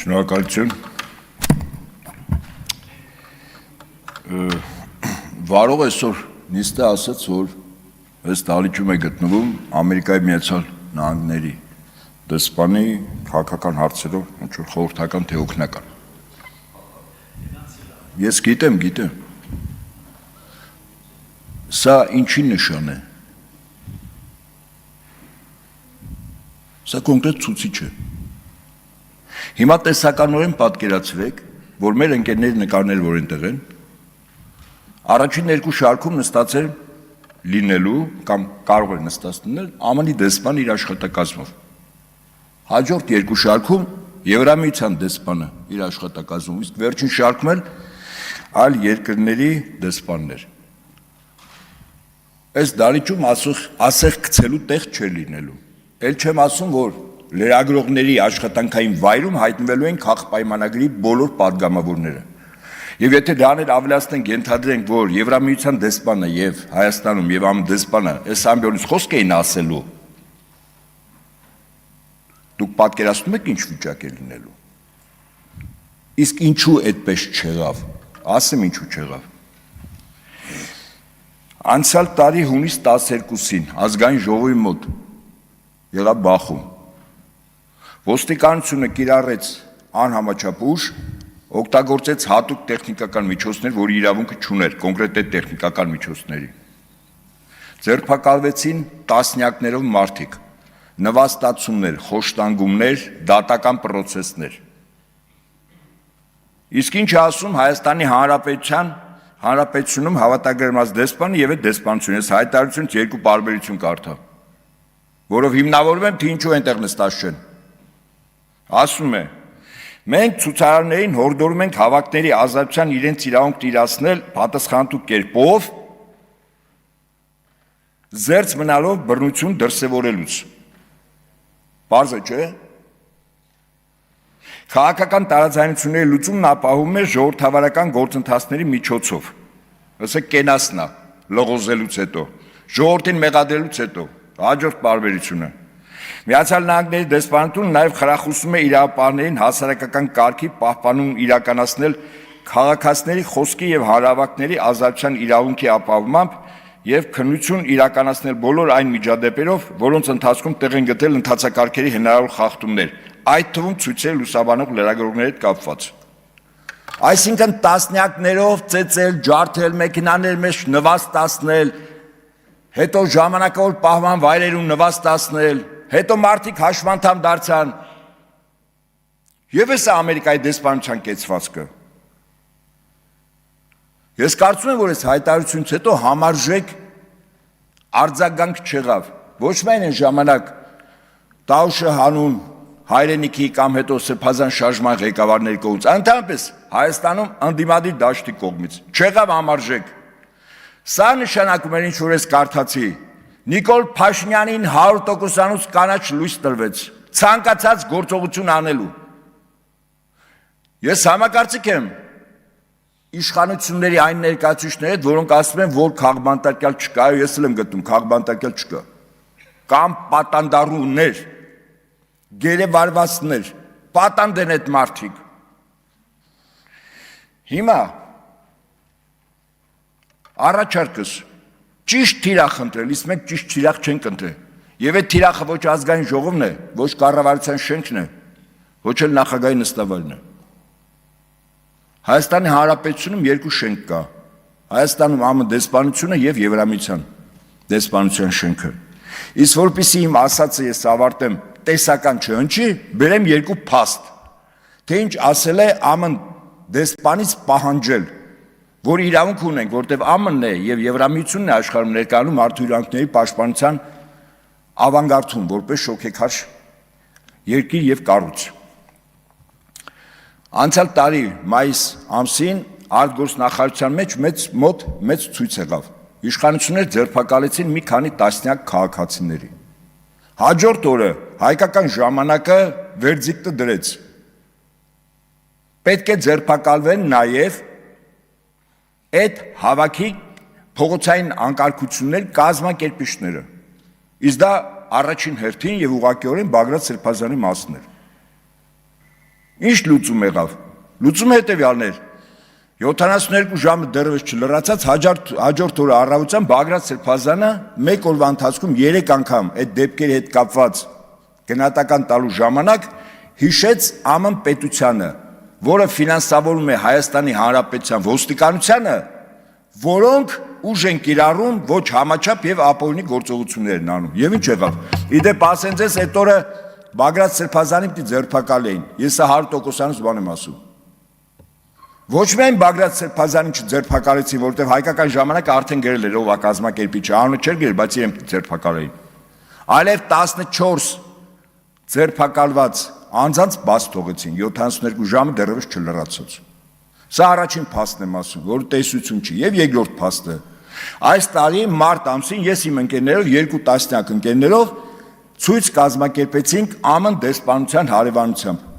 Շնորհակալություն։ Վարող այսօր նիստը ասաց, որ այս դահլիճում է գտնվում Ամերիկայի Միացյալ Նահանգների դեսպանի քաղաքական հարցերով ինչ-որ խորհրդական թե օգնական։ Ես գիտեմ։ Սա ինչի նշան է։ Սա կոնկրետ ցուցիչ է։ Հիմա տեսականորեն պատկերացրեք, որ մեր ընկերների նկարներ, որ այնտեղ են, առաջին երկու շարքում նստած էր լինելու կամ կարող էր նստած լինել ԱՄՆ-ի դեսպան իր աշխատակազմով։ Հաջորդ երկու շարքում Եվրամիության դեսպանը իր աշխատակազմով, իսկ վերջին շարքում էլ այլ երկրների դեսպաններ։ Այս դահլիճում ասեղ գցելու տեղ չէ լինելու։ Էլ չեմ ասում, որ լրագրողների աշխատանքային վայրում հայտնվելու են քաղաքապայմանագրի բոլոր պատգամավորները։ Եվ եթե դրան էլ ավելացնենք, ենթադրենք, որ Եվրամիության դեսպանը եւ Հայաստանում եւ ԱՄՆ դեսպանը այս ամբողջ խոսք էին ասելու, դուք պատկերացնում եք ինչ վիճակ է լինելու։ Իսկ ինչու այդպես չեղավ։ Ասեմ ինչու չեղավ։ Անցյալ տարի հունիս 12-ին ազգային ժողովի մոտ եղավ բախում։ Ոստիկանությունը կիրառեց անհամաչափ ուժ, օգտագործեց հատուկ տեխնիկական միջոցներ, որի իրավունքը չուներ, կոնկրետ այդ տեխնիկական միջոցների։ Ձերբակալվեցին տասնյակներով մարդիկ, նվաստացումներ, խոշտանգումներ, դատական պրոցեսներ։ Իսկ ինչ ասում Հայաստանի Հանրապետությունում հավատագրված դեսպանը եւ այդ դեսպանությունը, այս հայտարարությունից երկու տարբերություն կարդա, որով հիմնավորվում եմ, թե ինչու այնտեղ նստած չեն։ Ասում է. մենք ցուցարարներին հորդորում ենք հավաքների ազատության իրենց իրավունքն իրացնել պատասխանատու կերպով, զերծ մնալով բռնություն դրսևորելուց։ Պարզ է, չէ՞։ Քաղաքական տարաձայնությունների լուծումն ապահովում է ժողովրդավարական գործընթացների միջոցով։ Ասեք կենասնա, լողոզելուց հետո, ժողովրդին մեղադրելուց հետո, հաջորդ տարբերությունը։ Միացյալ Նահանգների դեսպանությունը նաև խրախուսում է իրավապահներին հասարակական կարգի պահպանում իրականացնել քաղաքացիների խոսքի եւ հանրահավաքների ազատության իրավունքի ապահովմամբ եւ քննություն իրականացնել բոլոր այն միջադեպերով, որոնց ընթացքում տեղ են գտել ընթացակարգերի հնարավոր խախտումներ, այդ թվում ցույցեր լուսաբանող լրագրողների հետ կապված։ Այսինքն տասնյակներով ծեծել, ջարդել, մեքենաներ մեջ նվաստացնել, հետո ժամանակավոր պահման վայրերում նվաստացնել, հետո մարդիկ հաշվանդամ դարձան։ Եվ էս է Ամերիկայի դեսպանության կեցվածքը։ Ես կարծում եմ, որ այս հայտարարությունից հետո համարժեք արձագանք չեղավ։ Ոչ միայն այն ժամանակ Տաուշը հանուն հայրենիքի կամ հետո սրբազան շարժման ղեկավարների կողմից, ընդհանրապես Հայաստանում ընդդիմադիր դաշտի կողմից չեղավ համարժեք։ Սա նշանակում էր ինչ որ ես կարդացի։ Նիկոլ Փաշինյանին 100%-անոց կանաչ լույս տրվեց, ցանկացած գործողություն անելու։ Ես համակարծիք եմ իշխանությունների այն ներկայացուցիչների հետ, որոնք ասում են, որ քաղբանտարկյալ չկա, ես էլ եմ գտնում, քաղբանտարկյալ չկա։ Կամ պատանդառուներ, գերեվարվածներ, պատանդ են այդ մարդիկ։ Հիմա առաջարկս ճիշտ թիրախ ընտրել, իսկ մենք ճիշտ թիրախ չենք ընտրել։ Եվ այդ թիրախը ոչ ազգային ժողովն է, ոչ կառավարության շենքն է, ոչ էլ նախագահի նստավայրն է։ Հայաստանի Հանրապետությունում երկու շենք կա։ Հայաստանում ԱՄՆ դեսպանությունը եւ Եվրամիության դեսպանության շենքը։ Իսկ որպեսզի իմ ասածը ես ավարտեմ, տեսական չհնչի, բերեմ երկու փաստ, թե ինչ ասել է ԱՄՆ դեսպանից պահանջել, որ իրավունք ունենք, որտեղ ԱՄՆ-ն է եւ Եվրամիությունն է աշխարհում ներկայանում մարդու իրավունքների պաշտպանության ավանգարդում, որպես շոքեքարշ երկիր եւ կառույց։ Անցյալ տարի մայիս ամսին արտգործնախարարության մեջ մեծ ցույց եղավ։ Իշխանությունները ձերբակալեցին մի քանի տասնյակ քաղաքացիների։ Հաջորդ օրը հայկական ժամանակը վերդիկտը դրեց։ Պետք է ձերբակալվեն նաև այդ հավաքի փողոցային անկարգություններ կազմակերպիչները։ Իսկ դա առաջին հերթին եւ ուղղակիորեն Բագրատ Սրբազանի մասն էր։ Ինչ լուծում եղավ։ Լուծումը հետևյալն էր. 72 ժամը դեռևս չլրացած հաջորդ օրը առավոտյան Բագրատ Սրբազանը մեկ օրվա ընթացքում 3 անգամ այդ դեպքերի հետ կապված գնահատական տալու ժամանակ հիշեց ԱՄՆ պետությանը, որը ֆինանսավորում է Հայաստանի Հանրապետության ոստիկանությանը, որոնք ուժ են կիրառում ոչ համաչափ եւ ապօրինի գործողություններ են անում։ Եվ ինչ եղավ։ Իդեպ ասեն ձեզ այդ օրը Բագրատ Սրբազանին պիտի ձերբակալեին։ Ես 100%-անից բան եմ ասում։ Ոչ միայն Բագրատ Սրբազանին չձերբակալեցին, որովհետև հայկական ժամանակը արդեն գրել էր ով է կազմակերպիչը, անունը չէր գրել, բայց իրեն ձերբակալեին։ Այլև 14 ձերբակալված անձանց բաց թողեցին, 72 ժամը դեռևս չլրացած։ Սա առաջին փաստն եմ ասում, որ տեսություն չի, եւ երկրորդ փաստը։ Այս տարի մարտ ամսին ես իմ ընկերներով 2 տասնյակ ընկերներով ցույց կազմակերպեցինք ԱՄՆ դեսպանության հարևանությամբ։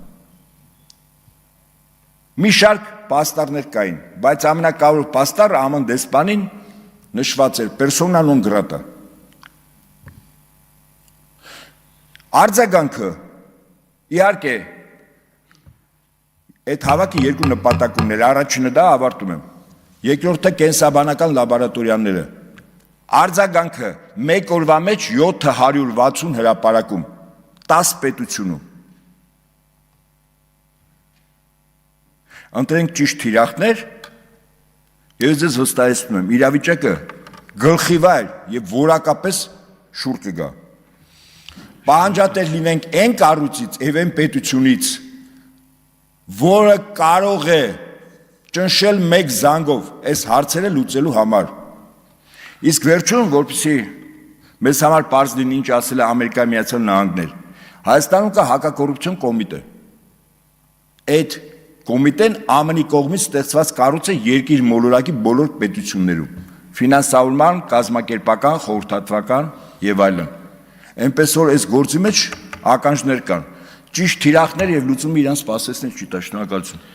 Մի շարք պաստառներ կային, բայց ամենակարևոր պաստառը ԱՄՆ դեսպանին նշված էր persona non grata։ Արձագանքը իհարկե այդ հավաքի երկու նպատակ ուներ, առաջինը դա ավարտում եմ, երկրորդը կենսաբանական լաբորատորիաները։ Արձագանքը մեկ օրվա մեջ 760 հրապարակում 10 պետությունում։ Ընտրենք ճիշտ թիրախներ, ես ձեզ վստահեցնում եմ, իրավիճակը գլխիվայր եւ որակապես շուռ կգա։ Պահանջատեր լինենք այն կառույցից եւ այն պետությունից, որը կարող է ճնշել մեկ զանգով այս հարցերը լուծելու համար։ Իսկ վերջում, որպեսզի մեզ համար պարզ լինի ինչ ասել է Ամերիկայի Միացյալ Նահանգներ, Հայաստանում կա հակակոռուպցիոն կոմիտե։ Այդ կոմիտեն ԱՄՆ-ի կողմից ստեղծված կառույց է երկիր մոլորակի բոլոր պետություններում, ֆինանսավորման, կազմակերպական, խորհրդատվական եւ այլն։ Այնպես որ այս գործի մեջ ականջներ կան։ Ճիշտ թիրախներ եւ լուծումը իրանց սպասեցնել չի տա, շնորհակալություն։